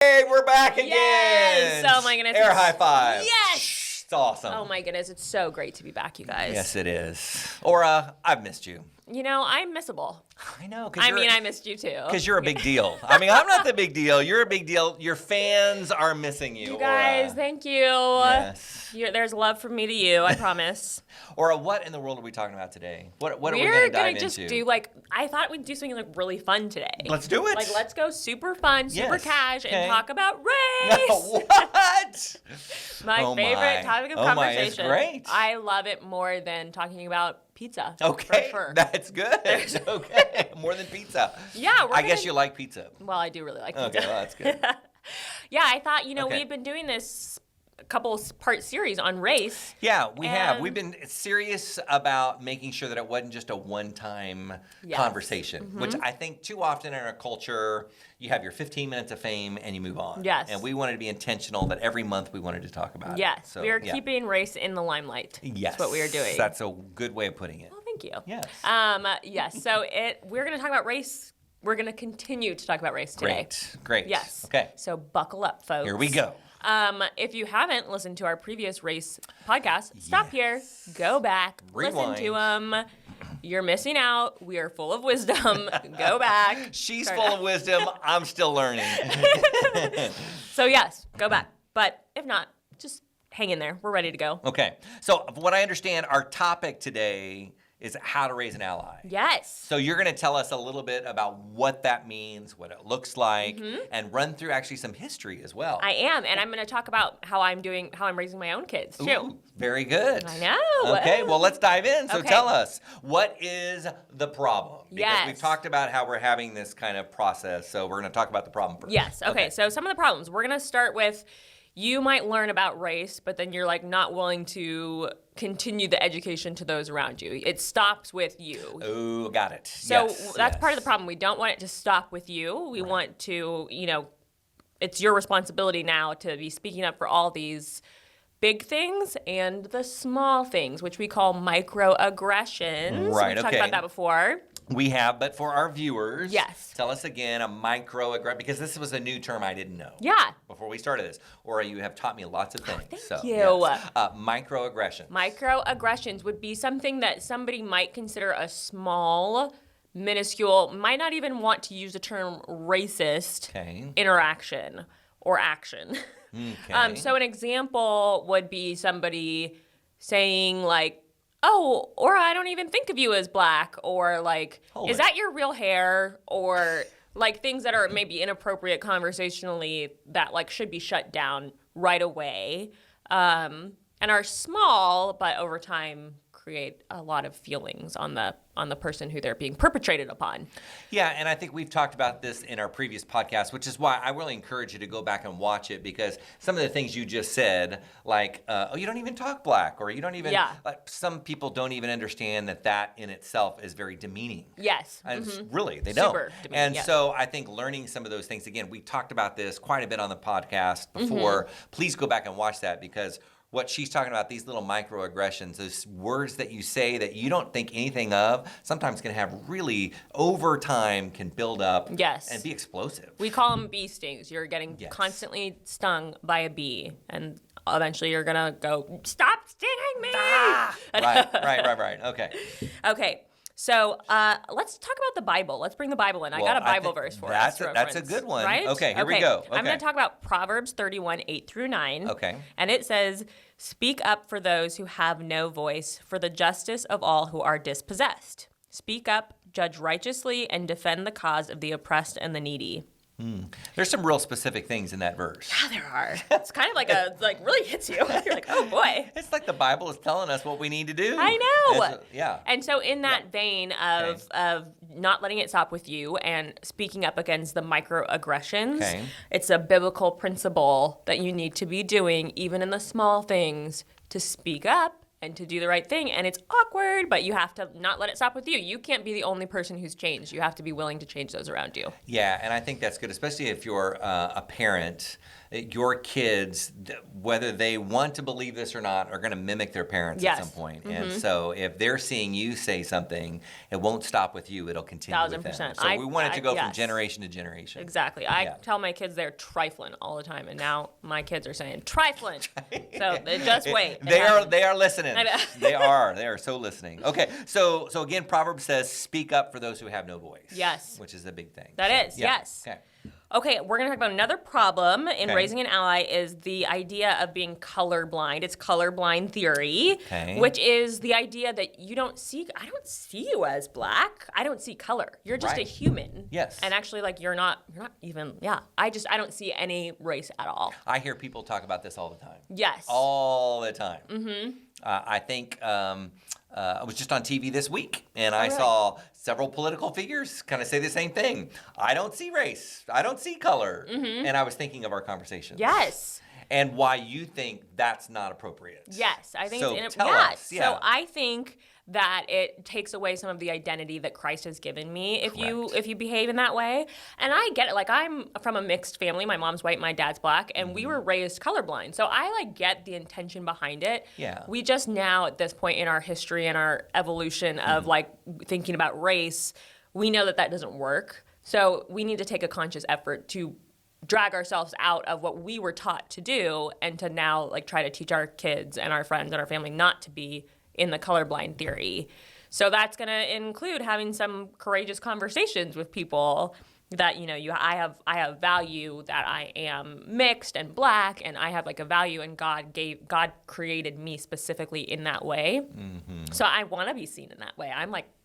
Hey, we're back again. Yes. Oh my goodness. Air high five. Yes. It's awesome. Oh my goodness. It's so great to be back, you guys. Yes, it is. Aura, I've missed you. You know, I'm missable. I know. I missed you too. Because you're a big deal. I mean, I'm not the big deal. You're a big deal. Your fans are missing you. You guys, thank you. Yes. There's love from me to you, I promise. Aura, what in the world are we talking about today? What are we going to We're dive gonna just into? do I thought we'd do something really fun today. Let's do it. Let's go super fun, super Yes. cash, Okay. and talk about race. What? My favorite topic of conversation. It's great. I love it more than talking about pizza. Okay, For sure. that's good. Okay, more than pizza. Yeah, I guess you like pizza. Well, I do really like pizza. Okay, well, that's good. Yeah, I thought, Okay. we've been doing this part series on race. Yeah, we have. And- We've been serious about making sure that it wasn't just a one-time Yes. conversation, Mm-hmm. which I think too often in our culture, you have your 15 minutes of fame and you move on. Yes. And we wanted to be intentional that every month we wanted to talk about it. Yes, So, we are yeah. keeping race in the limelight. Yes. That's what we are doing. That's a good way of putting it. Well, thank you. Yes. Yes, so we're going to talk about race. We're going to continue to talk about race today. Great. Yes. Okay. So buckle up, folks. Here we go. If you haven't listened to our previous race podcast, stop here, go back, Rewind. listen to them. You're missing out. We are full of wisdom. Go back. She's Start full out. of wisdom. I'm still learning. So yes, go back. But if not, just hang in there. We're ready to go. Okay. So, from what I understand, our topic today is how to raise an ally. Yes. So you're going to tell us a little bit about what that means, what it looks like, and run through actually some history as well. I am, and I'm going to talk about how I'm raising my own kids too. Ooh, very good. I know. Okay, well, let's dive in. So Okay. tell us, what is the problem? Because Yes. we've talked about how we're having this kind of process, so we're going to talk about the problem first. Yes. Okay. So some of the problems we're going to start with. You might learn about race, but then you're not willing to continue the education to those around you. It stops with you. Oh, got it. So Yes, that's part of yes. the problem. We don't want it to stop with you. We want to, it's your responsibility now to be speaking up for all these big things and the small things, which we call microaggressions. Right, We've talked okay. about that before. We have, but for our viewers, Yes. tell us again a microaggression, because this was a new term I didn't know. Yeah. Before we started this, or you have taught me lots of things. thank you. Yes. Microaggression. Microaggressions would be something that somebody might consider a small, minuscule, might not even want to use the term racist Okay. interaction or action. Okay. So an example would be somebody saying oh, or I don't even think of you as black, or Hold is it. that your real hair? Or things that are maybe inappropriate conversationally that should be shut down right away, and are small, but over time create a lot of feelings on the person who they're being perpetrated upon. Yeah, and I think we've talked about this in our previous podcast, which is why I really encourage you to go back and watch it, because some of the things you just said, oh, you don't even talk black, or you don't even, Yeah. Some people don't even understand that in itself is very demeaning. Yes. And really, they don't. Super demeaning, And yes. so I think learning some of those things, again, we talked about this quite a bit on the podcast before. Please go back and watch that, because what she's talking about, these little microaggressions, those words that you say that you don't think anything of, sometimes can have really, over time, can build up Yes. and be explosive. We call them bee stings. You're getting Yes. constantly stung by a bee, and eventually you're gonna go, stop stinging me! Right. Okay. Okay, so let's talk about the Bible. Let's bring the Bible in. I got a Bible verse for us. That's a good one. Right? Okay, here we go. I'm Okay. going to talk about Proverbs 31, 8-9. Okay. And it says, "Speak up for those who have no voice, for the justice of all who are dispossessed. Speak up, judge righteously, and defend the cause of the oppressed and the needy." There's some real specific things in that verse. Yeah, there are. It's kind of really hits you. You're like, oh boy. It's like the Bible is telling us what we need to do. I know. Yeah. And so in that vein of not letting it stop with you and speaking up against the microaggressions, Okay. it's a biblical principle that you need to be doing, even in the small things, to speak up and to do the right thing. And it's awkward, but you have to not let it stop with you. You can't be the only person who's changed. You have to be willing to change those around you. Yeah, and I think that's good, especially if you're a parent your kids, whether they want to believe this or not, are going to mimic their parents at some point. And so if they're seeing you say something, it won't stop with you. It'll continue with them. 1,000%. So we want it to go from generation to generation. Exactly. I tell my kids they're trifling all the time, and now my kids are saying trifling. So just wait. They are listening. They are so listening. Okay. So again, Proverbs says, "Speak up for those who have no voice." Yes. Which is a big thing. That is, yes. Okay. Okay, we're going to talk about another problem in raising an ally is the idea of being colorblind. It's colorblind theory, which is the idea that I don't see you as black. I don't see color. You're just a human. Yes. And actually, like, you're not even, I don't see any race at all. I hear people talk about this all the time. Yes. All the time. Mm-hmm. I think I was just on TV this week, and I saw several political figures kind of say the same thing. I don't see race. I don't see color. Mm-hmm. And I was thinking of our conversation. Yes. And why you think that's not appropriate. Yes, I think it's inappropriate. So I think that it takes away some of the identity that Christ has given me if you behave in that way. And I get it. Like, I'm from a mixed family. My mom's white, my dad's black, and we were raised colorblind. So I get the intention behind it. Yeah. We just now at this point in our history and our evolution of thinking about race, we know that doesn't work. So we need to take a conscious effort to drag ourselves out of what we were taught to do and to now try to teach our kids and our friends and our family not to be in the colorblind theory. So that's going to include having some courageous conversations with people that, I have value, that I am mixed and black, and I have a value, and God created me specifically in that way. Mm-hmm. So I want to be seen in that way.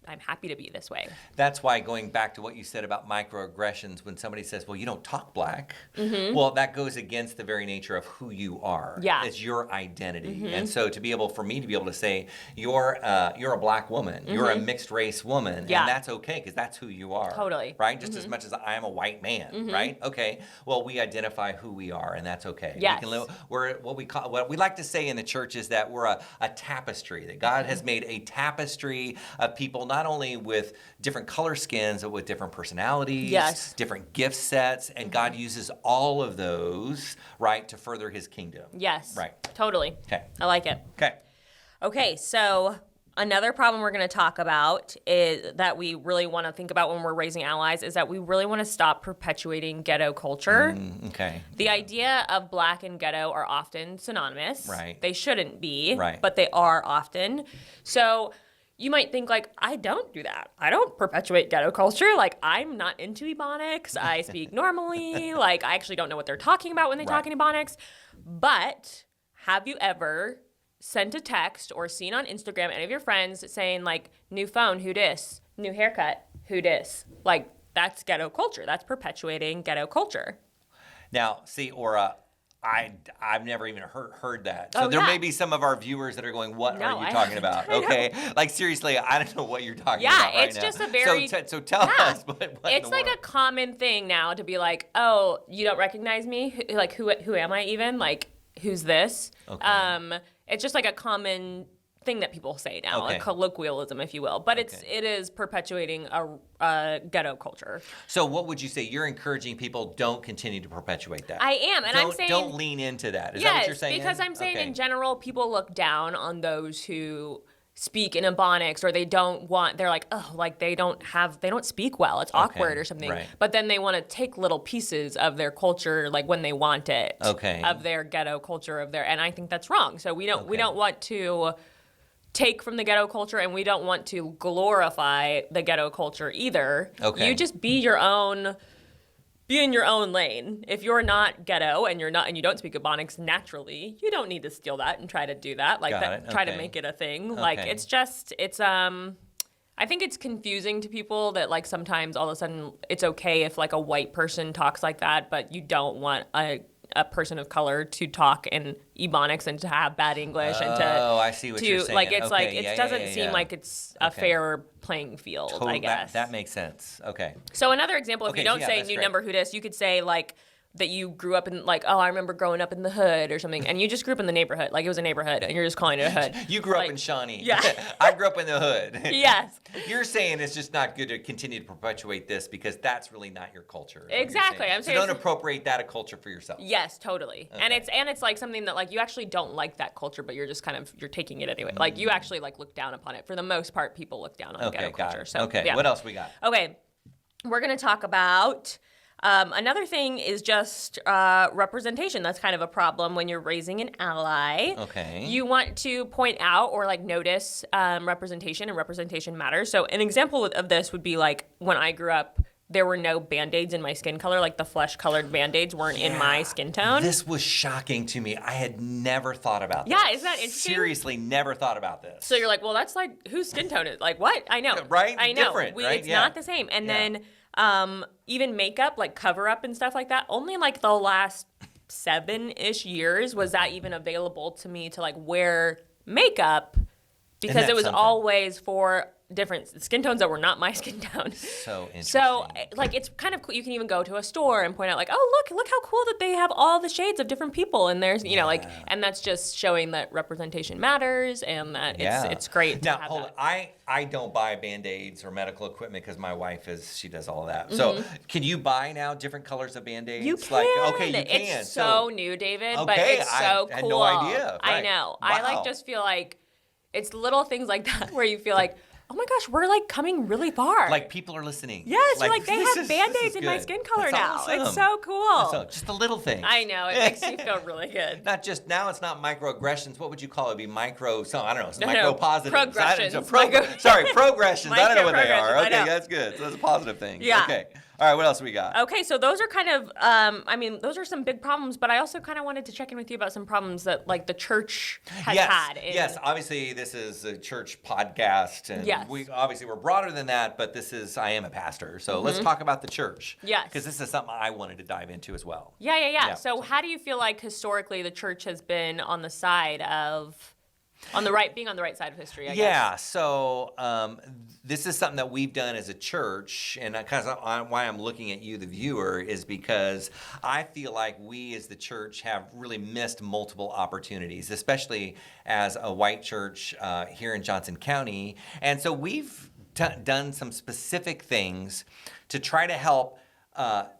I'm happy to be this way. That's why, going back to what you said about microaggressions, when somebody says, well, you don't talk black, well, that goes against the very nature of who you are. Yeah. It's your identity. And so for me to be able to say, you're a black woman, you're a mixed race woman, and that's okay, because that's who you are. Totally. Right? Just as much as I am a white man, right? Okay. Well, we identify who we are, and that's okay. Yes. We're what we like to say in the church is that we're a tapestry, that God has made a tapestry of people, not only with different color skins, but with different personalities, different gift sets, and God uses all of those, right, to further his kingdom. Yes. Right. Totally. Okay. I like it. Okay, so another problem we're going to talk about is that we really want to think about when we're raising allies is that we really want to stop perpetuating ghetto culture. The idea of black and ghetto are often synonymous. Right. They shouldn't be, right, but they are often. So you might think I don't do that. I don't perpetuate ghetto culture. I'm not into Ebonics. I speak normally. I actually don't know what they're talking about when they talk in Ebonics. But have you ever sent a text or seen on Instagram any of your friends saying new phone, who dis? New haircut, who dis? That's ghetto culture. That's perpetuating ghetto culture. Now, see, Aura, I've never even heard that. So there may be some of our viewers that are going, what are you talking about? Okay. Seriously, I don't know what you're talking about right now. Yeah, it's just a very... So tell us what it's a common thing now to be oh, you don't recognize me? Who am I even? Who's this? Okay. It's just a common thing that people say now, a colloquialism, if you will. But it is perpetuating a ghetto culture. So what would you say? You're encouraging people don't continue to perpetuate that. I am, and I'm saying don't lean into that. Is that what you're saying? Because I'm saying in general, people look down on those who speak in Ebonics, or they don't want. They're they don't speak well. It's awkward or something. Right. But then they want to take little pieces of their culture, when they want it. Okay. Of their ghetto culture and I think that's wrong. So we don't want to take from the ghetto culture, and we don't want to glorify the ghetto culture either. Okay. You just be in your own lane. If you're not ghetto and you don't speak Ebonics naturally, you don't need to steal that and try to do that. Try to make it a thing. I think it's confusing to people that sometimes all of a sudden it's okay if a white person talks like that, but you don't want a person of color to talk in Ebonics and to have bad English and to I see what you're saying. It doesn't seem like it's a fair playing field. Totally, I guess that makes sense. Okay. So another example, if you don't say new great. number who dis, you could say that you grew up in, like, oh, I remember growing up in the hood or something, and you just grew up in the neighborhood, like it was a neighborhood, and you're just calling it a hood. You grew like, up in Shawnee. Yeah. I grew up in the hood. Yes. You're saying it's just not good to continue to perpetuate this because that's really not your culture. Exactly. I'm saying so don't appropriate that a culture for yourself. Yes, totally. Okay. And it's like something that like you actually don't like that culture, but you're just kind of you're taking it anyway. Like you actually like look down upon it. For the most part, people look down on ghetto culture. So okay. yeah. What else we got? Okay, we're gonna talk about. Another thing is just representation. That's kind of a problem when you're raising an ally. Okay. You want to point out or like notice representation, and representation matters. So an example of this would be like when I grew up, there were no Band-Aids in my skin color. Like the flesh-colored Band-Aids weren't in my skin tone. This was shocking to me. I had never thought about this. Yeah, isn't that interesting? Seriously, never thought about this. So you're like, well, that's like, whose skin tone is like, what? I know. Right? I know. Different, right? It's not the same. And then even makeup, like cover up and stuff like that, only like the last 7-ish years was that even available to me to like wear makeup because it was always for different skin tones that were not my skin tone. So interesting. So, like, it's kind of cool. You can even go to a store and point out, like, oh, look how cool that they have all the shades of different people. And there's, you know, like, and that's just showing that representation matters and that it's great to now, have hold that. on. I don't buy Band-Aids or medical equipment because my wife she does all of that. So can you buy now different colors of Band-Aids? You can. Like, okay, you can. It's so new, David, but Okay, it's so cool. I had no idea. I Right. know. Wow. I like just feel like it's little things like that where you feel like, oh my gosh, we're like coming really far. Like people are listening. Yes, you're like, they this have is Band-Aids in my good. skin color That's now. awesome. It's so cool. So just the little things. I know. It makes you feel really good. Not just, now it's not microaggressions. What would you call it? It'd be micro, I don't know, it's No, micro positives. progressions. Sorry, progressions. I don't know what they are. Microaggressions, I Okay, know. that's good. So that's a positive thing. Yeah. Okay. All right, what else we got? Okay, so those are kind of, those are some big problems, but I also kind of wanted to check in with you about some problems that, like, the church has had. Yes, obviously this is a church podcast, and Yes. we're broader than that, but I am a pastor, so let's talk about the church. Yes. Because this is something I wanted to dive into as well. Yeah. So how do you feel like historically the church has been on the side of, being on the right side of history, I guess? Yeah, so this is something that we've done as a church, and why I'm looking at you, the viewer, is because I feel like we as the church have really missed multiple opportunities, especially as a white church here in Johnson County. And so we've done some specific things to try to help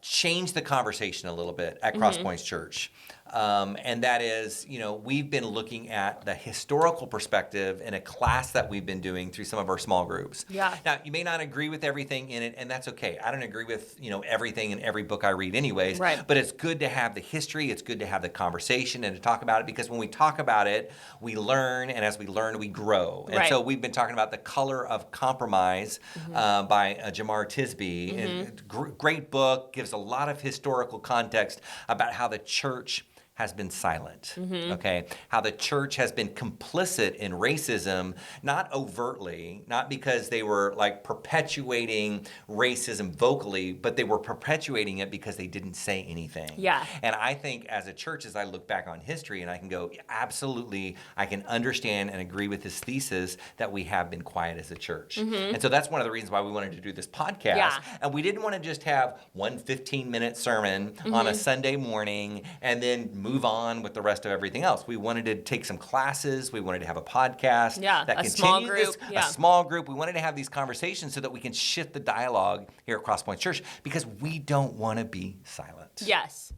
change the conversation a little bit at Crosspoints Church. And that is, we've been looking at the historical perspective in a class that we've been doing through some of our small groups. Yeah. Now, you may not agree with everything in it, and that's okay. I don't agree with, everything in every book I read anyways. Right. But it's good to have the history. It's good to have the conversation and to talk about it, because when we talk about it, we learn, and as we learn, we grow. And so we've been talking about The Color of Compromise by Jamar Tisby. And great book, gives a lot of historical context about how the church has been silent, okay? How the church has been complicit in racism, not overtly, not because they were like perpetuating racism vocally, but they were perpetuating it because they didn't say anything. Yeah. And I think as a church, as I look back on history, and I can go, absolutely, I can understand and agree with this thesis that we have been quiet as a church. And so that's one of the reasons why we wanted to do this podcast. Yeah. And we didn't want to just have one 15-minute sermon on a Sunday morning and then move on with the rest of everything else. We wanted to take some classes. We wanted to have a podcast that a continued small group. a small group. We wanted to have these conversations so that we can shift the dialogue here at Crosspoint Church, because we don't want to be silent. Yes.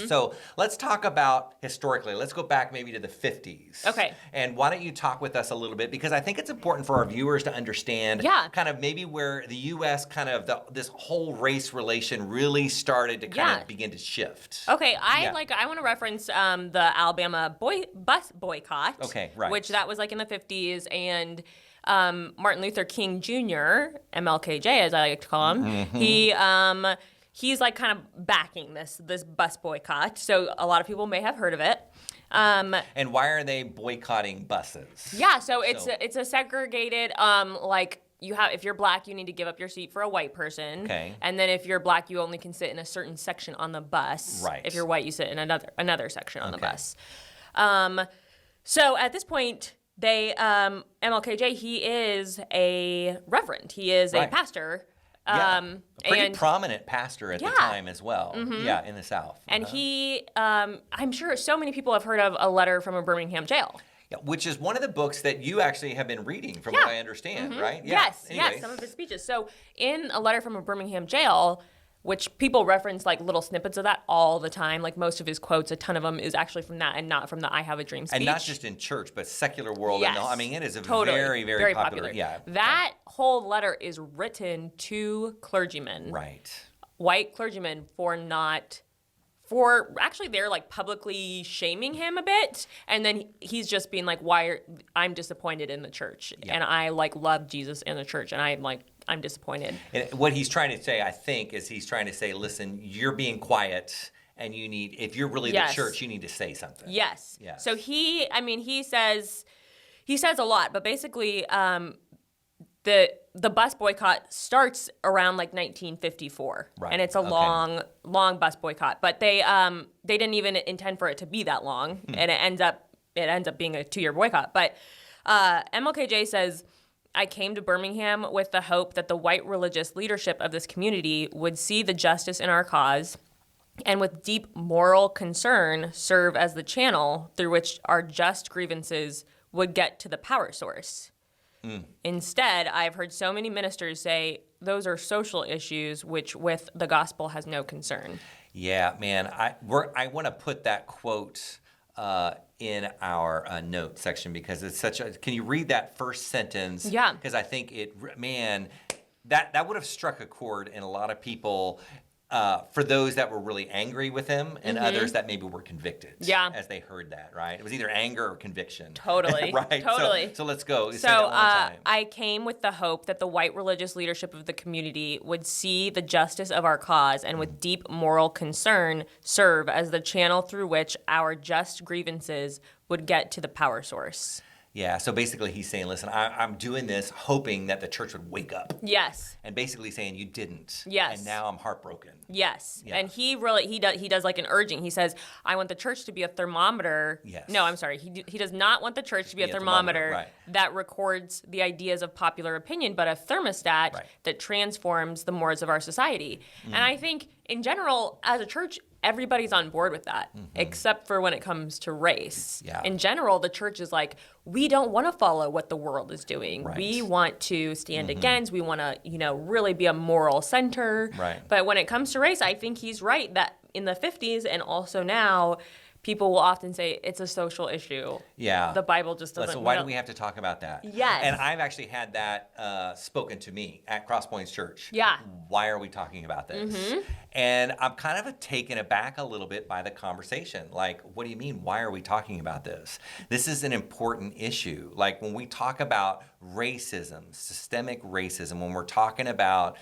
So let's talk about historically. Let's go back maybe to the 50s. Okay. And why don't you talk with us a little bit, because I think it's important for our viewers to understand kind of maybe where the U.S. kind of this whole race relation really started to kind of begin to shift. Okay, I want to reference the Alabama bus boycott. Okay, right. Which that was like in the 50s, and Martin Luther King Jr., MLKJ as I like to call him, he's like kind of backing this bus boycott. So a lot of people may have heard of it. And why are they boycotting buses? Yeah, so it's a segregated if you're black, you need to give up your seat for a white person. Okay. And then if you're black, you only can sit in a certain section on the bus. Right. If you're white, you sit in another section on the bus. So at this point, MLKJ, he is a reverend. He is a pastor. A pretty and prominent pastor at the time as well. Yeah, in the South. and he, I'm sure so many people have heard of A Letter from a Birmingham Jail. Yeah, which is one of the books that you actually have been reading, from what I understand, right? Yeah. Yes, yes, some of his speeches. So in A Letter from a Birmingham Jail, which people reference like little snippets of that all the time, like most of his quotes, a ton of them is actually from that and not from the I Have a Dream speech. And not just in church, but secular world. Yes. And I mean, it is a Totally. very, very popular. Yeah. That whole letter is written to clergymen. Right. White clergymen actually they're like publicly shaming him a bit, and then he's just being like, I'm disappointed in the church, and I like love Jesus in the church, and I'm disappointed. And what he's trying to say, I think, is he's trying to say, listen, you're being quiet, and if you're really the church, you need to say something. Yes. So he says a lot, but basically the bus boycott starts around like 1954, and it's a long bus boycott. But they didn't even intend for it to be that long, and it ends up being a 2-year boycott. But MLKJ says, I came to Birmingham with the hope that the white religious leadership of this community would see the justice in our cause, and with deep moral concern serve as the channel through which our just grievances would get to the power source. Instead, I've heard so many ministers say those are social issues which with the gospel has no concern. Yeah, man. I want to put that quote in our note section because it's such a... Can you read that first sentence? Yeah. Because I think that would have struck a chord in a lot of people... for those that were really angry with him and others that maybe were convicted as they heard that, right? It was either anger or conviction. Totally. Right? Totally. So let's go. So say that one more time. I came with the hope that the white religious leadership of the community would see the justice of our cause and with deep moral concern serve as the channel through which our just grievances would get to the power source. Yeah, so basically he's saying, listen, I'm doing this hoping that the church would wake up. Yes. And basically saying you didn't. Yes. And now I'm heartbroken. Yes. Yeah. And he does like an urging. He says, I want the church to be a thermometer. Yes. No, I'm sorry. He does not want the church to be a thermometer right. that records the ideas of popular opinion, but a thermostat that transforms the mores of our society. And I think in general, as a church, everybody's on board with that, except for when it comes to race. Yeah. In general, the church is like, we don't want to follow what the world is doing. Right. We want to stand against. We want to, really be a moral center. Right. But when it comes to race, I think he's right that in the 50s and also now, people will often say it's a social issue. Yeah. The Bible just doesn't. So why do we have to talk about that? Yes. And I've actually had that spoken to me at Crosspointskc Church. Yeah. Why are we talking about this? And I'm kind of taken aback a little bit by the conversation. Like, what do you mean? Why are we talking about this? This is an important issue. Like when we talk about racism, systemic racism, when we're talking about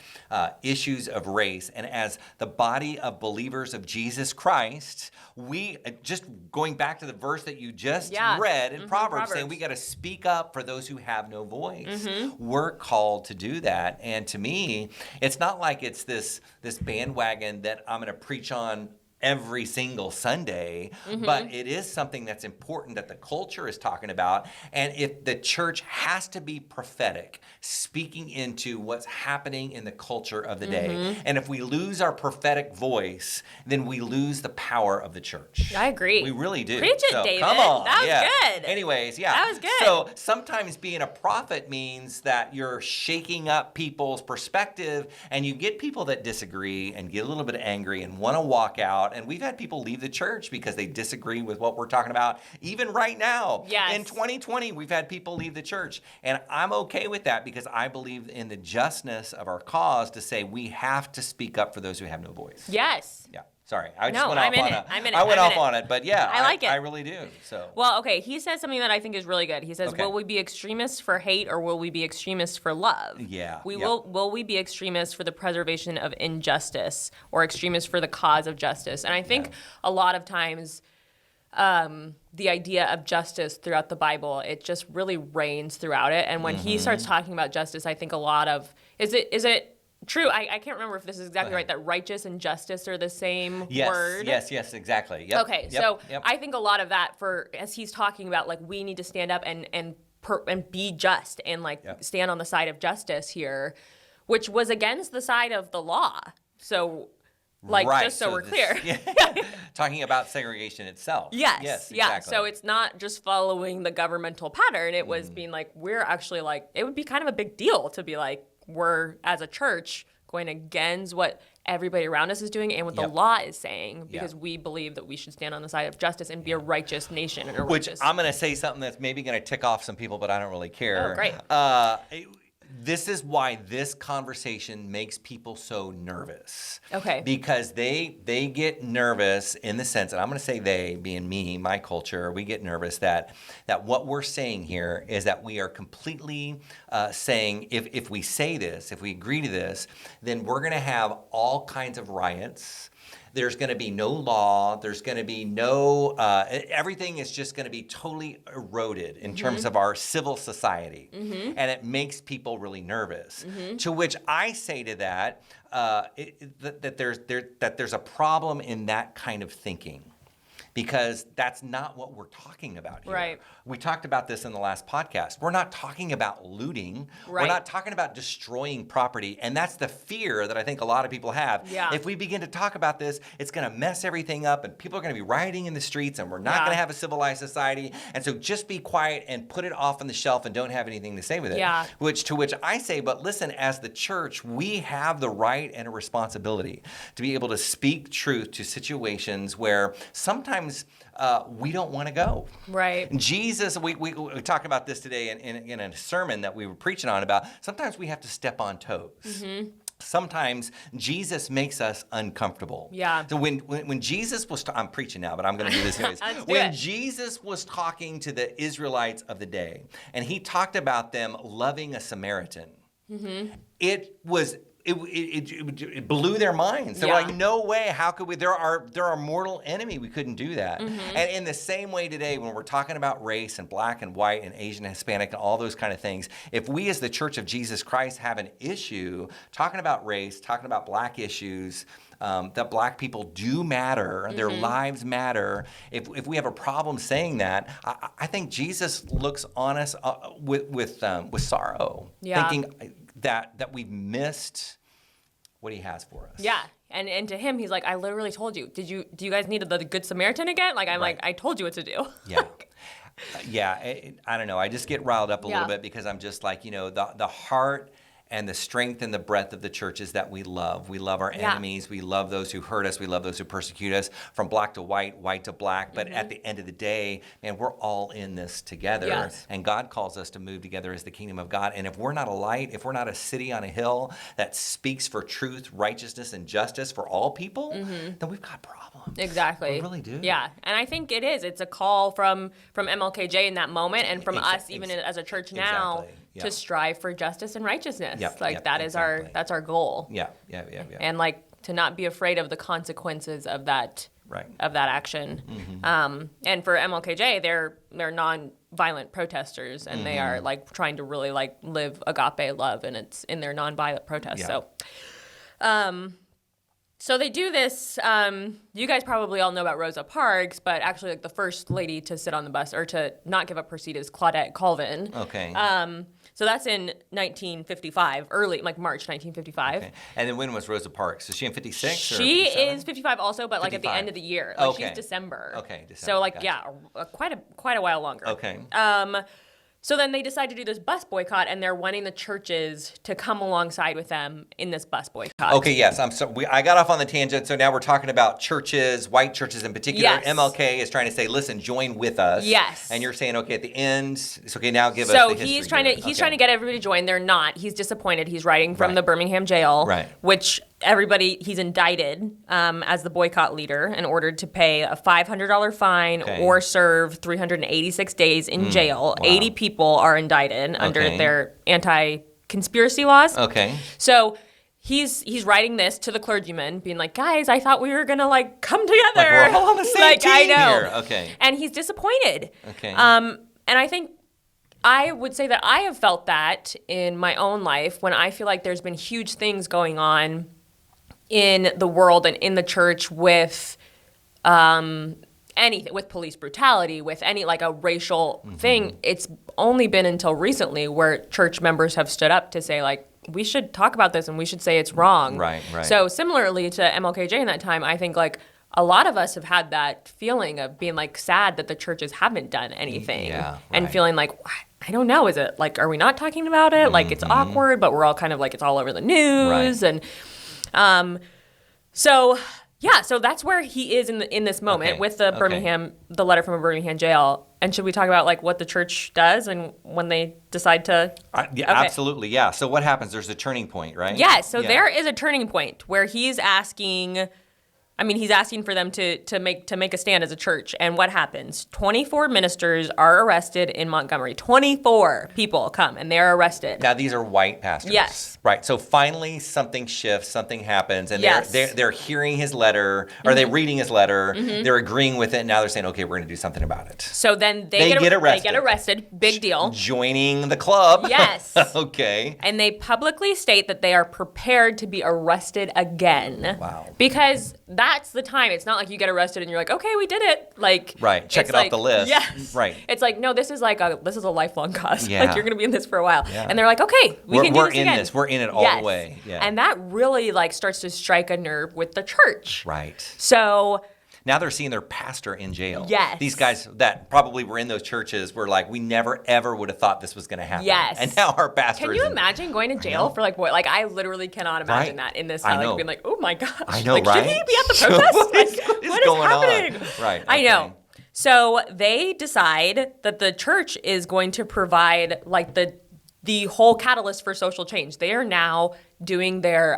issues of race, and as the body of believers of Jesus Christ, we just going back to the verse that you just read in Proverbs, saying we got to speak up for those who have no voice. We're called to do that. And to me, it's not like it's this bandwagon that I'm going to preach on every single Sunday, but it is something that's important that the culture is talking about. And if the church has to be prophetic, speaking into what's happening in the culture of the day, and if we lose our prophetic voice, then we lose the power of the church. I agree. We really do. Preach it, David. Come on. That was good. Anyways, That was good. So sometimes being a prophet means that you're shaking up people's perspective, and you get people that disagree and get a little bit angry and want to walk out. And we've had people leave the church because they disagree with what we're talking about. Even right now, in 2020, we've had people leave the church. And I'm okay with that because I believe in the justness of our cause to say we have to speak up for those who have no voice. Yes. Yeah. Sorry, I just No, went off on it. I'm in it. I went I'm off in it. on it, but yeah, I like it. I really do. So. Well, okay, he says something that I think is really good. He says, will we be extremists for hate or will we be extremists for love? Yeah. Will we be extremists for the preservation of injustice or extremists for the cause of justice? And I think a lot of times the idea of justice throughout the Bible, it just really reigns throughout it. And when he starts talking about justice, I think a lot of, is it true? I can't remember if this is exactly right, that righteous and justice are the same word. Yes, exactly. Yep. Okay, so I think a lot of that as he's talking about, like, we need to stand up and be just and stand on the side of justice here. which was against the side of the law. So, like, right. just so we're clear. Yeah. Talking about segregation itself. Yes. Yeah. Exactly. So it's not just following the governmental pattern. It was being like, we're actually like, it would be kind of a big deal to be like, we're as a church going against what everybody around us is doing and what the law is saying, because we believe that we should stand on the side of justice and be a righteous nation. And Which I'm going to say something that's maybe going to tick off some people, but I don't really care. Oh, great. This is why this conversation makes people so nervous. Okay. Because they get nervous in the sense, and I'm going to say they, being me, my culture, we get nervous that what we're saying here is that we are completely saying if we say this, if we agree to this, then we're going to have all kinds of riots. There's going to be no law. There's going to be no, everything is just going to be totally eroded in terms of our civil society. And it makes people really nervous. To which I say to that, that there's a problem in that kind of thinking. Because that's not what we're talking about here. Right. We talked about this in the last podcast. We're not talking about looting. Right. We're not talking about destroying property. And that's the fear that I think a lot of people have. Yeah. If we begin to talk about this, it's going to mess everything up and people are going to be rioting in the streets and we're not going to have a civilized society. And so just be quiet and put it off on the shelf and don't have anything to say with it. Yeah. To which I say, but listen, as the church, we have the right and a responsibility to be able to speak truth to situations where sometimes we don't want to go. Right. Jesus, we talked about this today in a sermon that we were preaching on about sometimes we have to step on toes. Sometimes Jesus makes us uncomfortable. Yeah. So when Jesus was, I'm preaching now, but I'm going to do this anyways. When Jesus was talking to the Israelites of the day, and he talked about them loving a Samaritan, it blew their minds. They were like, no way, how could we? They're our mortal enemy. We couldn't do that. And in the same way today, when we're talking about race and black and white and Asian and Hispanic and all those kind of things, if we as the Church of Jesus Christ have an issue talking about race, talking about black issues, that black people do matter, their lives matter. If we have a problem saying that, I think Jesus looks on us with sorrow, thinking that we've missed what he has for us. Yeah. And to him, he's like, I literally told you. Do you guys need the Good Samaritan again? Like, I'm like, I told you what to do. Yeah. I don't know. I just get riled up a little bit because I'm just like, the heart and the strength and the breadth of the church is that we love. We love our enemies. We love those who hurt us. We love those who persecute us, from black to white, white to black. But at the end of the day, man, we're all in this together. Yes. And God calls us to move together as the kingdom of God. And if we're not a light, if we're not a city on a hill that speaks for truth, righteousness, and justice for all people, then we've got problems. Exactly. We really do. Yeah. And I think it is. It's a call from MLKJ in that moment and from us even as a church now to strive for justice and righteousness. That's our goal. Yeah. And like to not be afraid of the consequences of that action. And for MLKJ, they're non-violent protesters, and they are like trying to really like live agape love, and it's in their non-violent protest. So they do this. You guys probably all know about Rosa Parks, but actually, like the first lady to sit on the bus or to not give up her seat is Claudette Colvin. Okay. So that's in 1955, early, like March 1955. Okay. And then when was Rosa Parks? Is she in 56? She is 55 also, but 55. Like at the end of the year. Like she's December. Okay, December. So like, quite a while longer. Okay. So then they decide to do this bus boycott, and they're wanting the churches to come alongside with them in this bus boycott. Okay, yes. I got off on the tangent, so now we're talking about churches, white churches in particular. Yes. MLK is trying to say, listen, join with us. Yes. And you're saying, okay, at the end, it's okay, now give us the the history. So he's trying to get everybody to join. They're not. He's disappointed. He's writing from the Birmingham jail, which he's indicted as the boycott leader and ordered to pay a $500 fine or serve 386 days in jail. Wow. 80 people are indicted under their anti-conspiracy laws. Okay. So he's writing this to the clergymen, being like, guys, I thought we were going to like come together. Like we're all on the same team I know. here. Okay. And he's disappointed. Okay. And I think I would say that I have felt that in my own life when I feel like there's been huge things going on in the world and in the church with anything, with police brutality, with any like a racial thing. It's only been until recently where church members have stood up to say like, we should talk about this and we should say it's wrong. Right. So similarly to MLKJ in that time, I think like a lot of us have had that feeling of being like sad that the churches haven't done anything and feeling like, I don't know, is it like, are we not talking about it? Like it's awkward, but we're all kind of like, it's all over the news. And so that's where he is in this moment with the Birmingham, the letter from a Birmingham jail. And should we talk about like what the church does and when they decide to? Absolutely. Yeah. So what happens? There's a turning point, right? Yes. So there is a turning point where he's asking for them to make a stand as a church. And what happens? 24 ministers are arrested in Montgomery. 24 people come and they're arrested. Now these are white pastors. Yes. Right. So finally something shifts, something happens, and they're hearing his letter, or they're reading his letter, they're agreeing with it, and now they're saying, okay, we're going to do something about it. So then they get arrested. They get arrested. Big deal. Joining the club. Yes. Okay. And they publicly state that they are prepared to be arrested again. Wow. Because that's the time. It's not like you get arrested and you're like, okay, we did it. Like, right. Check it off the list. Yes. Right. It's like, no, this is a lifelong cause. Yeah. Like you're gonna be in this for a while. Yeah. And they're like, okay, we can do this again. We're in it all the way. Yeah. And that really like starts to strike a nerve with the church. Right. So now they're seeing their pastor in jail. Yes. These guys that probably were in those churches were like, we never ever would have thought this was going to happen. Yes. And now our pastor. Can you imagine going to jail for like what? Like I literally cannot imagine that in this time. Like being like, oh my gosh. I know, like, right? Should he be at the protest? What is going happening? on? Right. I know. So they decide that the church is going to provide like the whole catalyst for social change. They are now doing their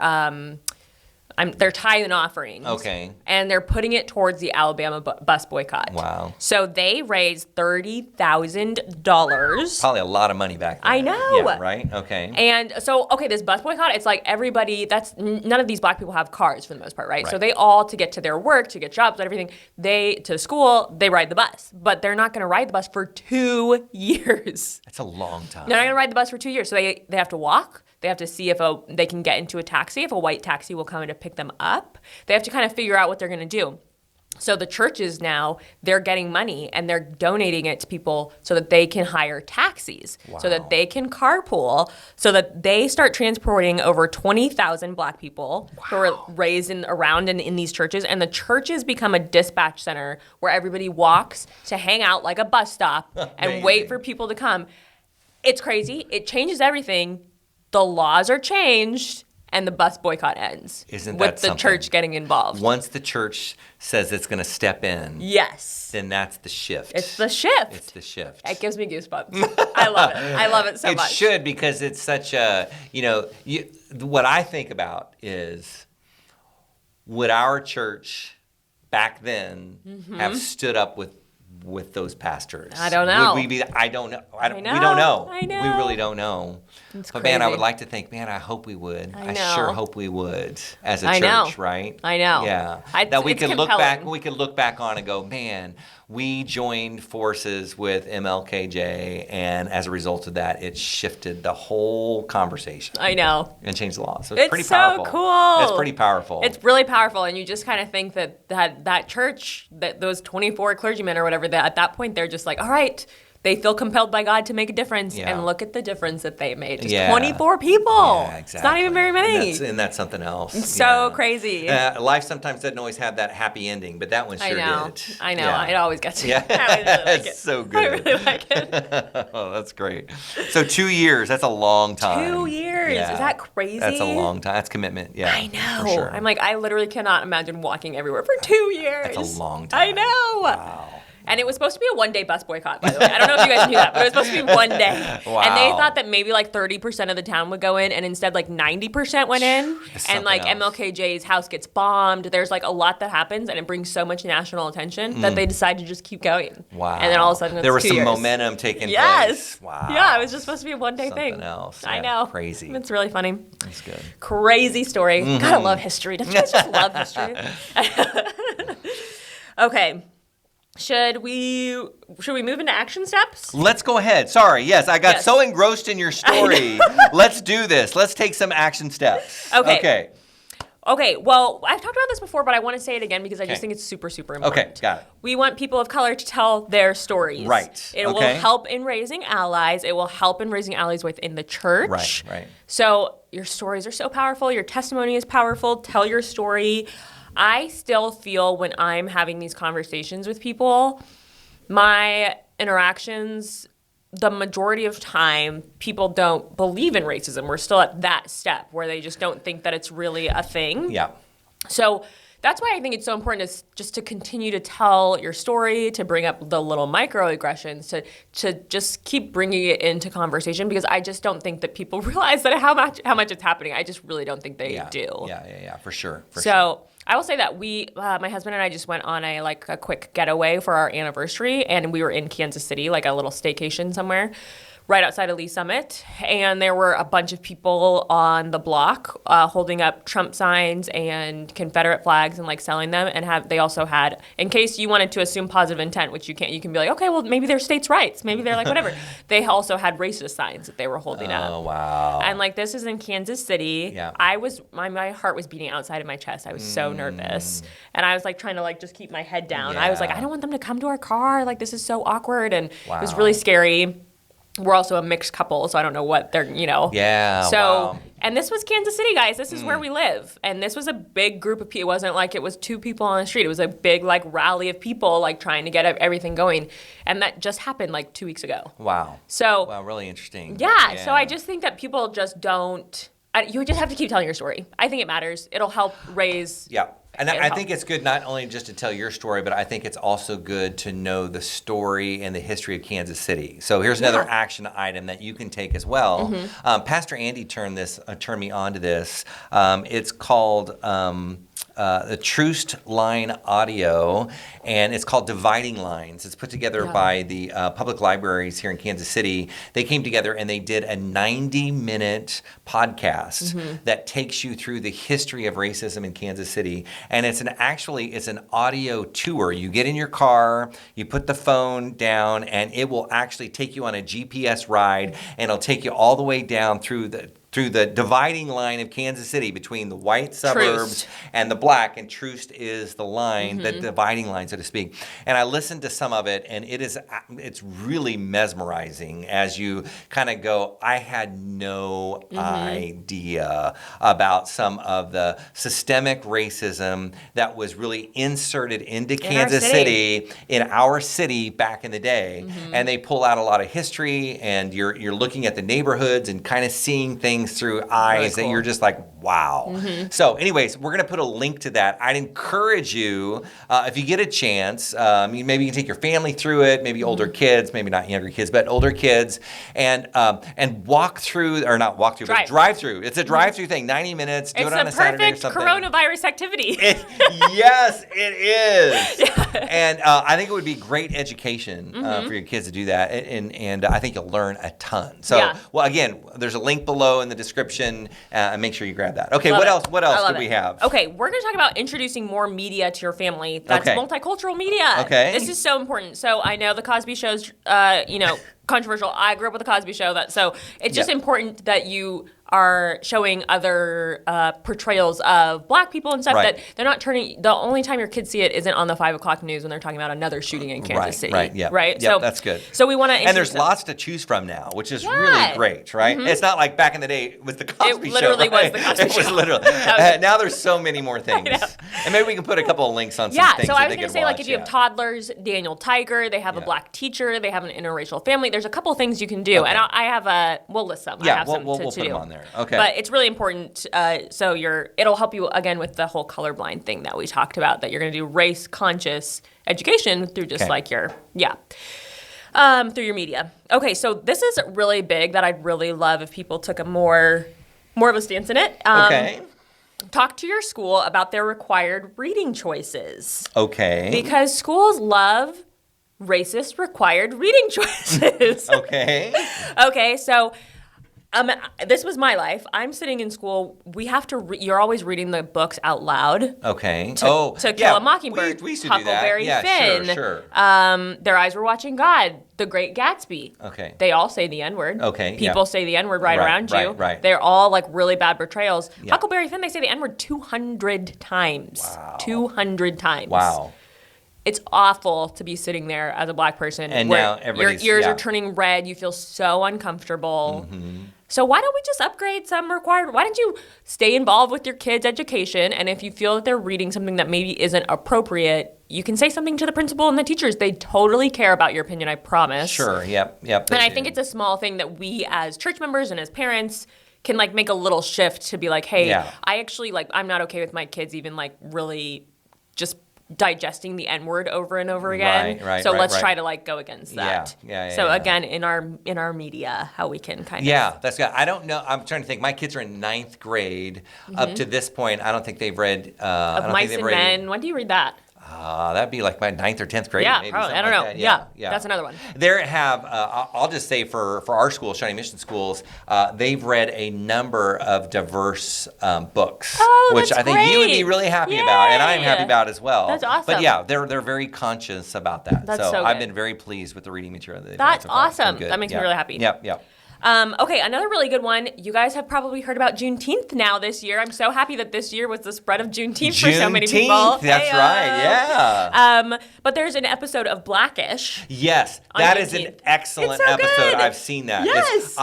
tithe and offerings. Okay. And they're putting it towards the Alabama bus boycott. Wow. So they raised $30,000. Probably a lot of money back then. I know. Yeah, right? Okay. And so, this bus boycott, it's like everybody, none of these black people have cars for the most part, right? So they all, to get to their work, to get jobs, everything, to school, they ride the bus. But they're not going to ride the bus for 2 years. That's a long time. They're not going to ride the bus for 2 years. So they have to walk. They have to see if they can get into a taxi, if a white taxi will come in to pick them up. They have to kind of figure out what they're going to do. So the churches now, they're getting money and they're donating it to people so that they can hire taxis, so that they can carpool, so that they start transporting over 20,000 black people who are raised around in these churches. And the churches become a dispatch center where everybody walks to hang out like a bus stop and wait for people to come. It's crazy. It changes everything. The laws are changed, and the bus boycott ends. Isn't that with the something? Church getting involved? Once the church says it's going to step in, yes, then that's the shift. It's the shift. It's the shift. It gives me goosebumps. I love it. I love it so much. It should, because it's such a, what I think about is, would our church back then have stood up with those pastors? I don't know. Would we be? I don't know. We don't know. We really don't know. It's but crazy. man, I would like to think, man, I hope we would. I sure hope we would as a I church, know. right? I know. Yeah. That we could look back. We could look back on and go, man, we joined forces with MLKJ, and as a result of that, it shifted the whole conversation. I know. And changed the law. So it's pretty so powerful. Cool. It's pretty powerful. It's really powerful, and you just kind of think that church, that those 24 clergymen or whatever, that at that point they're just like, all right. They feel compelled by God to make a difference, and look at the difference that they made. Just 24 people. Yeah, exactly. It's not even very many. And that's something else. It's so crazy. Life sometimes doesn't always have that happy ending, but that one sure did. I know. Yeah. It always gets me. Yeah. I really like it. It's so good. I really like it. Oh, that's great. So 2 years, that's a long time. 2 years. Yeah. Is that crazy? That's a long time. That's commitment. Yeah. I know. For sure. I'm like, I literally cannot imagine walking everywhere for 2 years. That's a long time. I know. Wow. And it was supposed to be a one-day bus boycott, by the way. I don't know if you guys knew that, but it was supposed to be 1 day. Wow. And they thought that maybe like 30% of the town would go in, and instead like 90% went in. And like MLKJ's house gets bombed. There's like a lot that happens, and it brings so much national attention that they decide to just keep going. Wow. And then all of a sudden it's there was 2 some years. momentum taking Yes. place. Wow. Yeah, it was just supposed to be a one-day thing. Something else. I Yeah, know. Crazy. It's really funny. That's good. Crazy story. Gotta love history. Don't you guys just love history? Okay. Should we move into action steps? Let's go ahead. Sorry. Yes, I got so engrossed in your story. Let's do this. Let's take some action steps. Okay, well, I've talked about this before, but I want to say it again because I just think it's super, super important. Okay, got it. We want people of color to tell their stories. Right. It will help in raising allies. It will help in raising allies within the church. Right. So your stories are so powerful. Your testimony is powerful. Tell your story. I still feel when I'm having these conversations with people, my interactions, the majority of time, people don't believe in racism. We're still at that step where they just don't think that it's really a thing. Yeah. So that's why I think it's so important just to continue to tell your story, to bring up the little microaggressions, to just keep bringing it into conversation, because I just don't think that people realize that how much it's happening. I just really don't think they do. Yeah, for sure. So I will say that my husband and I just went on a quick getaway for our anniversary, and we were in Kansas City, like a little staycation somewhere right outside of Lee Summit, and there were a bunch of people on the block holding up Trump signs and Confederate flags and like selling them, and they also had, in case you wanted to assume positive intent, which you can't, you can be like, okay, well maybe they're states' rights, maybe they're like whatever. They also had racist signs that they were holding up. Oh wow! And like, this is in Kansas City. Yeah. My heart was beating outside of my chest. I was so nervous, and I was like trying to like just keep my head down. I was like, I don't want them to come to our car. Like, this is so awkward, and it was really scary. We're also a mixed couple, so I don't know what they're, Yeah. So, wow. And this was Kansas City, guys. This is where we live. And this was a big group of people. It wasn't like it was two people on the street. It was a big, like, rally of people, like, trying to get everything going. And that just happened, like, 2 weeks ago. Wow. So. Wow, really interesting. Yeah. So I just think that people just don't. You just have to keep telling your story. I think it matters. It'll help raise. Yeah. And I think it's good not only just to tell your story, but I think it's also good to know the story and the history of Kansas City. So here's another action item that you can take as well. Pastor Andy turned me on to this. It's called the Troost Line Audio, and it's called Dividing Lines. It's put together by the public libraries here in Kansas City. They came together and they did a 90-minute podcast that takes you through the history of racism in Kansas City. And it's an audio tour. You get in your car, you put the phone down, and it will actually take you on a GPS ride, and it'll take you all the way down through the dividing line of Kansas City between the white suburbs and the black, and Troost is the line, the dividing line, so to speak. And I listened to some of it, and it's really mesmerizing as you kind of go, I had no idea about some of the systemic racism that was really inserted into Kansas City, in our city back in the day. And they pull out a lot of history, and you're looking at the neighborhoods and kind of seeing things through eyes that you're just like, wow. So anyways, we're going to put a link to that. I'd encourage you, if you get a chance, maybe you can take your family through it, maybe older kids, maybe not younger kids, but older kids, and walk through, or not walk through, but drive through. It's a drive-through thing, 90 minutes, do it on a Saturday or something. It's the perfect coronavirus activity. Yes, it is. And I think it would be great education for your kids to do that, and I think you'll learn a ton. So, well, again, there's a link below in the description, and make sure you grab that. Okay, what else do we have? Okay, we're going to talk about introducing more media to your family. That's multicultural media. Okay. This is so important. So I know the Cosby Show's, controversial. I grew up with the Cosby Show, so it's just important that you are showing other portrayals of black people and stuff that they're not turning. The only time your kids see it isn't on the 5 o'clock news when they're talking about another shooting in Kansas City. Right. Yep, So that's good. So we want to. And there's lots to choose from now, which is really great, right? It's not like back in the day with the Cosby Show. It literally was the Cosby Show. It was literally. Now there's so many more things, and maybe we can put a couple of links on some things. So that I was going to say, like, if you have toddlers, Daniel Tiger, they have a black teacher, they have an interracial family. There's a couple of things you can do, and I have we'll list some. Yeah, I have some we'll to put do. them on there. Okay, but it's really important. So it'll help you again with the whole colorblind thing that we talked about. That you're going to do race conscious education through just like your through your media. Okay, so this is really big that I'd really love if people took a more of a stance in it. Talk to your school about their required reading choices. Okay. Because schools love racist required reading choices. Okay. Okay, so this was my life. I'm sitting in school. We have to. You're always reading the books out loud. Okay. To Kill a Mockingbird. We used to do that. Huckleberry Finn. Sure. Their Eyes Were Watching God. The Great Gatsby. Okay. They all say the N-word. Okay. People say the N-word right around you. Right. They're all like really bad portrayals. Huckleberry Finn. They say the N-word 200 times. Wow. 200 times. Wow. It's awful to be sitting there as a black person and where now your ears are turning red. You feel so uncomfortable. So why don't we just upgrade some required? Why don't you stay involved with your kids' education? And if you feel that they're reading something that maybe isn't appropriate, you can say something to the principal and the teachers. They totally care about your opinion, I promise. Sure, yep. And I think it's a small thing that we as church members and as parents can like make a little shift to be like, hey, I actually like, I'm not okay with my kids even like really just digesting the N-word over and over again. So let's try to like go against that. So again, in our media, how we can kind of. Yeah, that's good. I don't know. I'm trying to think. My kids are in 9th grade. Up to this point, I don't think they've read. Of Mice and Men. When do you read that? That'd be like my 9th or 10th grade. Yeah, maybe, probably. I don't like know. That. Yeah, that's another one. There have, I'll just say for our school, Shawnee Mission Schools, they've read a number of diverse books, which I think you would be really happy about, and I'm happy about as well. That's awesome. But yeah, they're very conscious about that. That's so I've been very pleased with the reading material that they've That's so far. awesome. That makes me really happy. Yep. Okay, another really good one. You guys have probably heard about Juneteenth now this year. I'm so happy that this year was the spread of Juneteenth for so many people. That's right, yeah. But there's an episode of Blackish. Yes, that is an excellent episode. Good. I've seen that. Yes.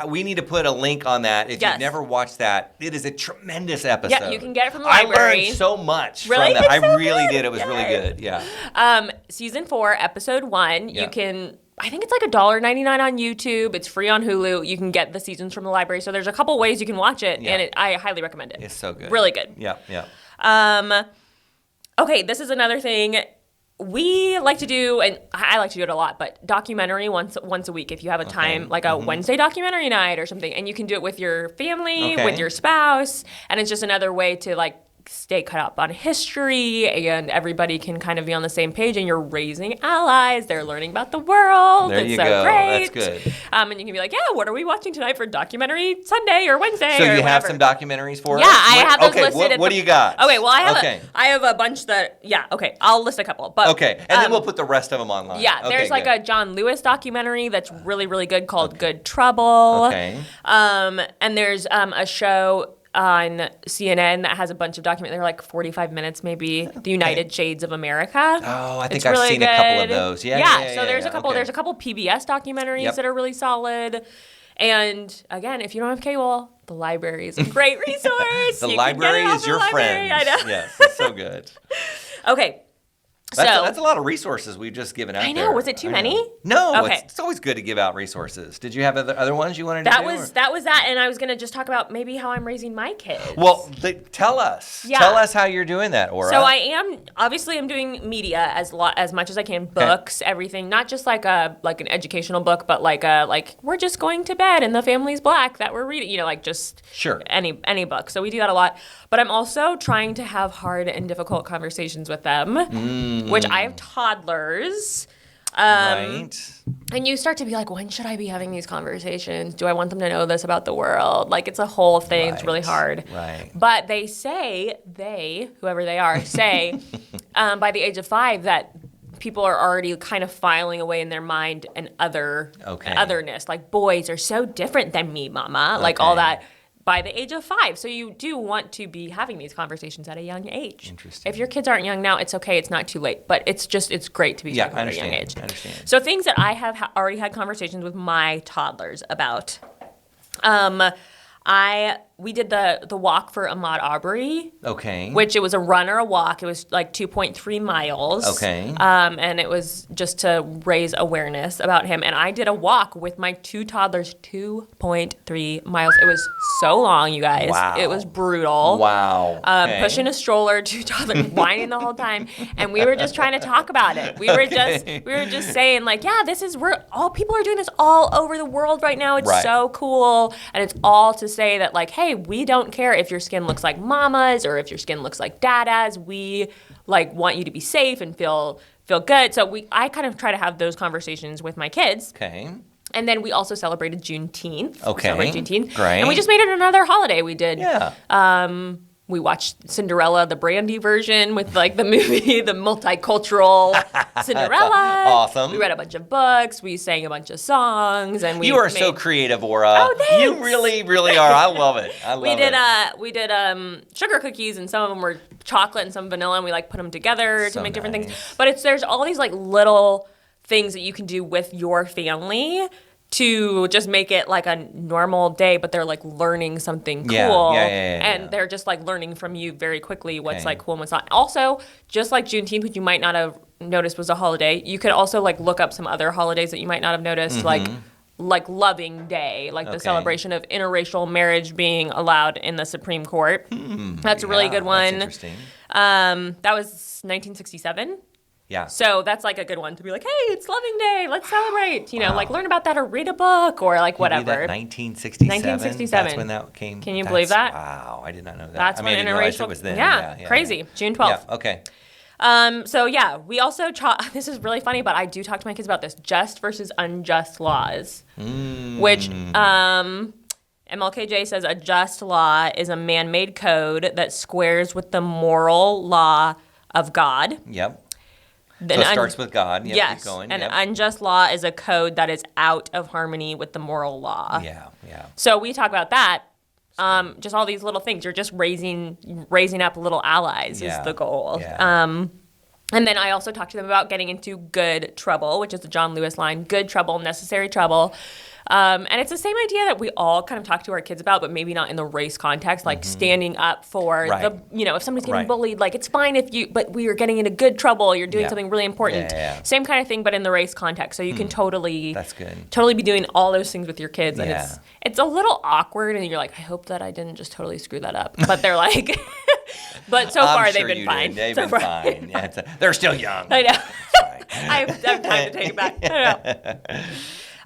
We need to put a link on that. If you've never watched that, it is a tremendous episode. Yeah, you can get it from the library. I learned so much from that. I really did. It was really good. Yeah. Season 4, episode 1. You can. I think it's like $1.99 on YouTube. It's free on Hulu. You can get the seasons from the library. So there's a couple ways you can watch it, and I highly recommend it. It's so good. Really good. Yeah. Okay, this is another thing we like to do, and I like to do it a lot, but documentary once a week if you have a time, like a Wednesday documentary night or something, and you can do it with your family, with your spouse, and it's just another way to like stay caught up on history, and everybody can kind of be on the same page, and you're raising allies. They're learning about the world. There you go. Great. That's good. And you can be like, yeah, what are we watching tonight for documentary Sunday or Wednesday? So or you whatever. have some documentaries for us? Yeah, I have those listed. What do you got? Okay, well, I have a bunch that, I'll list a couple. But and then we'll put the rest of them online. Yeah, there's like a John Lewis documentary that's really, really good called Good Trouble. Okay. And there's a show on CNN that has a bunch of documentaries. They're like 45 minutes maybe. The United Shades of America. Oh, I think I've seen a couple of those. Yeah. So there's a couple. There's a couple PBS documentaries that are really solid. And again, if you don't have cable, the library is a great resource. The library is your friend. I know. Yes, it's so good. Okay. That's a lot of resources we've just given out. I know. There. Was it too many? No. Okay. It's always good to give out resources. Did you have other ones you wanted to do? That was that, and I was going to just talk about maybe how I'm raising my kids. Well, tell us. Yeah. Tell us how you're doing that, Aura. So I'm doing media as much as I can, books, everything, not just like an educational book, but like we're just going to bed and the family's black that we're reading, like just any book. So we do that a lot. But I'm also trying to have hard and difficult conversations with them, which I have toddlers. Right. And you start to be like, when should I be having these conversations? Do I want them to know this about the world? Like, it's a whole thing. Right. It's really hard. Right. But they say, whoever they are, say by the age of 5 that people are already kind of filing away in their mind an otherness. Like, boys are so different than me, mama. Like, all that. By the age of 5. So you do want to be having these conversations at a young age. Interesting. If your kids aren't young now, it's okay. It's not too late. But it's great to be talking at a young age. I understand. So things that I have already had conversations with my toddlers about. We did the walk for Ahmaud Arbery. Okay. Which it was a run or a walk. It was like 2.3 miles. Okay. And it was just to raise awareness about him. And I did a walk with my 2 toddlers, 2.3 miles. It was so long, you guys. Wow. It was brutal. Wow. Pushing a stroller, 2 toddlers, whining the whole time. And we were just trying to talk about it. We were just saying like, yeah, people are doing this all over the world right now. It's so cool. And it's all to say that like, hey, we don't care if your skin looks like mama's or if your skin looks like dada's. We like want you to be safe and feel good. So I kind of try to have those conversations with my kids. Okay. And then we also celebrated Juneteenth. Okay. Juneteenth. Great. And we just made it another holiday. We did. Yeah. We watched Cinderella, the Brandy version with like the movie, the multicultural Cinderella. Awesome. We read a bunch of books. We sang a bunch of songs, and you are so creative, Aura. Oh, thanks. You really, really are. I love it. We did sugar cookies, and some of them were chocolate and some vanilla, and we like put them together to make different things. But there's all these like little things that you can do with your family to just make it like a normal day, but they're like learning something cool. And they're just like learning from you very quickly what's like cool and what's not. Also, just like Juneteenth, which you might not have noticed was a holiday, you could also like look up some other holidays that you might not have noticed, like Loving Day, like the celebration of interracial marriage being allowed in the Supreme Court. That's a really good one. That's interesting. That was 1967. Yeah. So that's like a good one to be like, hey, it's Loving Day. Let's celebrate. You know, like learn about that or read a book or like whatever. 1967? 1967. That's when that came. Can you believe that? Wow. I did not know that. That's when I didn't realize interracial. it was then. Yeah, crazy. June 12th. Yeah. Okay. So yeah, we also this is really funny, but I do talk to my kids about this: just versus unjust laws, which MLKJ says a just law is a man-made code that squares with the moral law of God. Yep. So it starts with God. Yep, yes. Keep going. An unjust law is a code that is out of harmony with the moral law. Yeah. So we talk about that. Just all these little things. You're just raising up little allies is the goal. Yeah. And then I also talk to them about getting into good trouble, which is the John Lewis line: good trouble, necessary trouble. And it's the same idea that we all kind of talk to our kids about, but maybe not in the race context, like standing up for the, if somebody's getting bullied, like it's fine but we are getting into good trouble, you're doing something really important. Same kind of thing, but in the race context. So you can totally be doing all those things with your kids. And it's a little awkward, and you're like, I hope that I didn't just totally screw that up. But they're like, but so far they've been fine. They've been fine. Yeah, they're still young. I know. I have time to take it back. I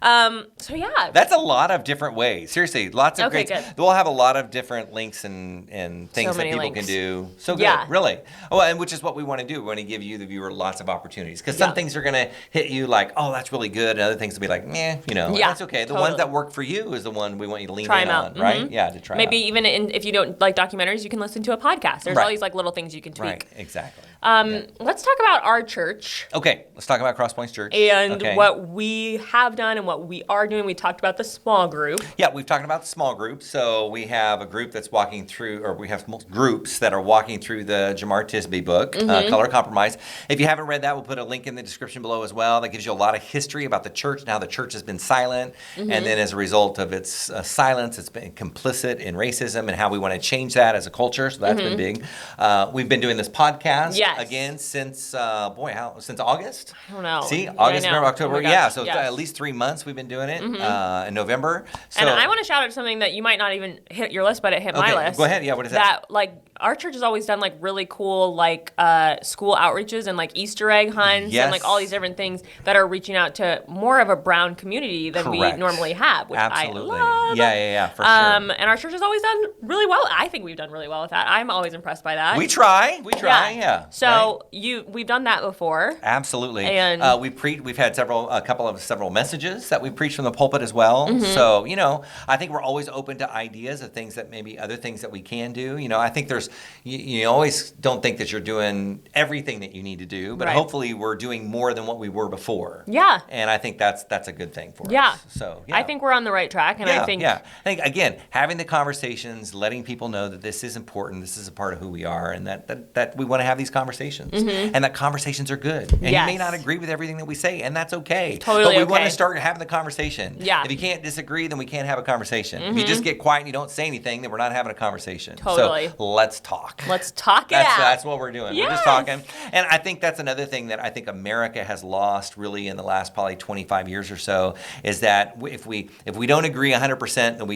know. So yeah, that's a lot of different ways. Seriously, lots of great. Good. We'll have a lot of different links and things that people can do. So good, really. Oh, and which is what we want to do. We want to give you, the viewer, lots of opportunities, because some things are going to hit you like, oh, that's really good, and other things will be like, that's okay. The ones that work for you is the one we want you to lean in on, right? Yeah, to try. Maybe even if you don't like documentaries, you can listen to a podcast. There's all these like little things you can tweak. Right, exactly. Let's talk about our church. Okay, let's talk about Crosspoints Church and what we have done and what we are doing. We talked about the small group. Yeah, we've talked about the small group. So we have a group that's walking through, or we have groups that are walking through the Jamar Tisby book, Color Compromise. If you haven't read that, we'll put a link in the description below as well. That gives you a lot of history about the church and how the church has been silent. And then as a result of its silence, it's been complicit in racism, and how we want to change that as a culture. So that's been big. We've been doing this podcast again since, since August? I don't know. See, August, September, October. So at least 3 months we've been doing it. In November. So, and I want to shout out something that you might not even hit your list, but it hit my list. Go ahead. Yeah, what is that? Like our church has always done like really cool like school outreaches and like Easter egg hunts and like all these different things that are reaching out to more of a brown community than we normally have, which I love. Yeah, for sure. And our church has always done really well. I think we've done really well with that. I'm always impressed by that. We try. Yeah. So we've done that before. Absolutely. And we've had several messages that we preached from the pulpit as well. So, I think we're always open to ideas of things that maybe other things that we can do. I think there's, you always don't think that you're doing everything that you need to do, but hopefully we're doing more than what we were before. Yeah. And I think that's a good thing for us. So, I think we're on the right track. And I think, again, having the conversations, letting people know that this is important, this is a part of who we are, and that we want to have these conversations, and that conversations are good. And you may not agree with everything that we say, and that's okay. Totally. But we want to start having the conversation. Yeah. If you can't disagree, then we can't have a conversation. If you just get quiet and you don't say anything, then we're not having a conversation. Totally. So let's talk. Let's talk it out. That's what we're doing. Yes. We're just talking. And I think that's another thing that I think America has lost really in the last probably 25 years or so, is that if we don't agree 100%, then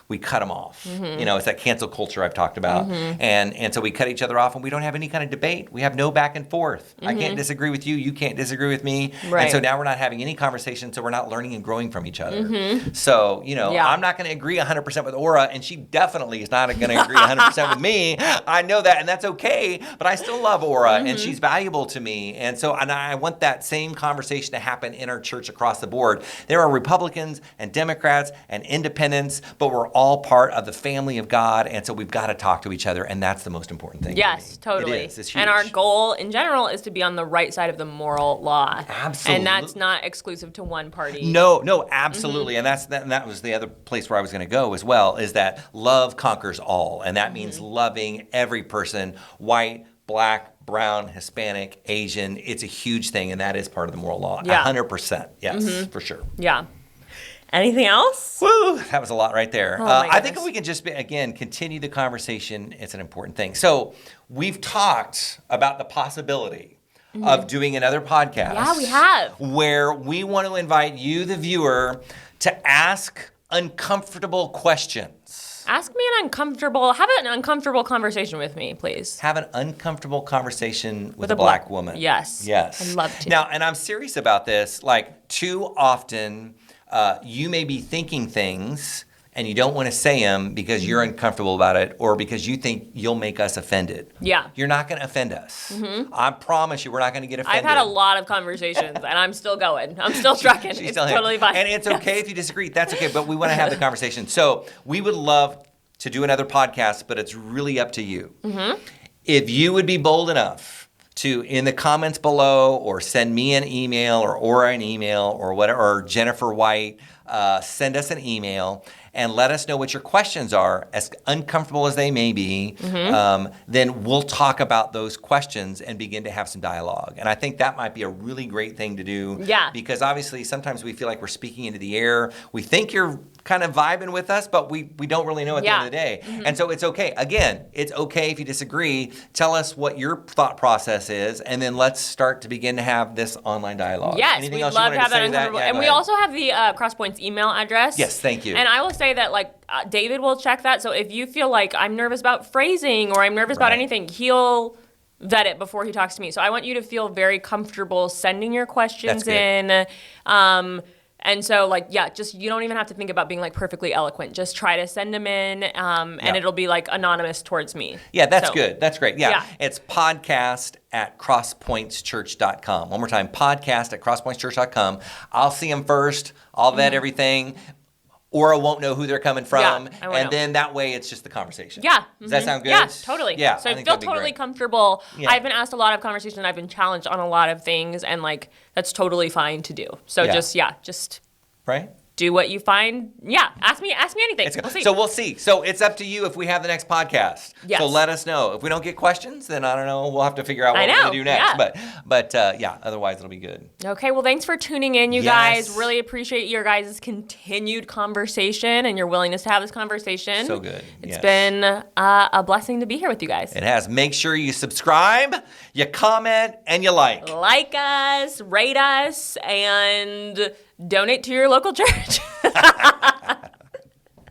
we cut them off. It's that cancel culture I've talked about. And so we cut each other off, and we don't have any kind of debate. We have no back and forth. I can't disagree with you. You can't disagree with me. Right. And so now we're not having any conversation, so we're not learning and growing from each other. So, I'm not going to agree 100% with Aura, and she definitely is not going to agree 100% with me. I know that, and that's okay, but I still love Aura, and she's valuable to me. And so I want that same conversation to happen in our church across the board. There are Republicans and Democrats and independents, but we're all part of the family of God, and so we've got to talk to each other, and that's the most important thing. Yes, totally. It is. It's huge. And our goal in general is to be on the right side of the moral law. Absolutely. And that's not exclusive to one party. No, absolutely. And that was the other place where I was going to go as well, is that love conquers all. And that means loving every person, white, black, brown, Hispanic, Asian. It's a huge thing, and that is part of the moral law. 100%. Yes, for sure. Yeah. Anything else? Woo, that was a lot right there. Oh my I think if goodness. we can just, again, continue the conversation, it's an important thing. So we've talked about the possibility of doing another podcast. Yeah, we have. Where we want to invite you, the viewer, to ask uncomfortable questions. Have an uncomfortable conversation with me, please. Have an uncomfortable conversation with a black woman. Yes. Yes. I'd love to. Now, and I'm serious about this. Like, too often, you may be thinking things and you don't want to say them because you're uncomfortable about it or because you think you'll make us offended. Yeah. You're not going to offend us. I promise you, we're not going to get offended. I've had a lot of conversations, and I'm still going. I'm still trucking. It's She's still here. totally fine. And it's okay if you disagree. That's okay, but we want to have the conversation. So we would love to do another podcast, but it's really up to you. If you would be bold enough to, in the comments below, or send me an email, or an email, or whatever, or Jennifer White, send us an email and let us know what your questions are, as uncomfortable as they may be, then we'll talk about those questions and begin to have some dialogue. And I think that might be a really great thing to do. Yeah. Because obviously sometimes we feel like we're speaking into the air. We think you're kind of vibing with us, but we don't really know at the end of the day. And so it's okay. Again, it's okay if you disagree. Tell us what your thought process is, and then let's start to begin to have this online dialogue. Yes, Anything we'd else you love wanted to have say that to uncomfortable. Yeah, And go we ahead. also have the Crosspoint's email address. Yes, thank you. And I will say that, like, David will check that. So if you feel like I'm nervous about phrasing or I'm nervous about Right. anything, he'll vet it before he talks to me. So I want you to feel very comfortable sending your questions That's in. And so, like, yeah, just you don't even have to think about being like perfectly eloquent. Just try to send them in, and it'll be like anonymous towards me. Yeah, that's So- good. That's great. Yeah. Yeah. It's podcast@crosspointschurch.com. One more time, podcast@crosspointschurch.com. I'll see them first. I'll vet everything. Or I won't know who they're coming from. Yeah, I won't and know. then that way it's just the conversation. Yeah. Does that sound good? Yeah, totally. Yeah. So I I think feel that'd be totally great. comfortable. Yeah. I've been asked a lot of conversations. I've been challenged on a lot of things, and like that's totally fine to do. So Yeah. just Right? do what you find. Yeah, ask me anything. It's good. We'll see. So we'll see. So it's up to you if we have the next podcast. Yes. So let us know. If we don't get questions, then I don't know. We'll have to figure out what I we're know, going to do next. yeah. But yeah, otherwise it'll be good. Okay, well, thanks for tuning in, you Yes. guys. Really appreciate your guys' continued conversation and your willingness to have this conversation. So good. It's Yes. been a blessing to be here with you guys. It has. Make sure you subscribe, you comment, and you like. Like us, rate us, and donate to your local church.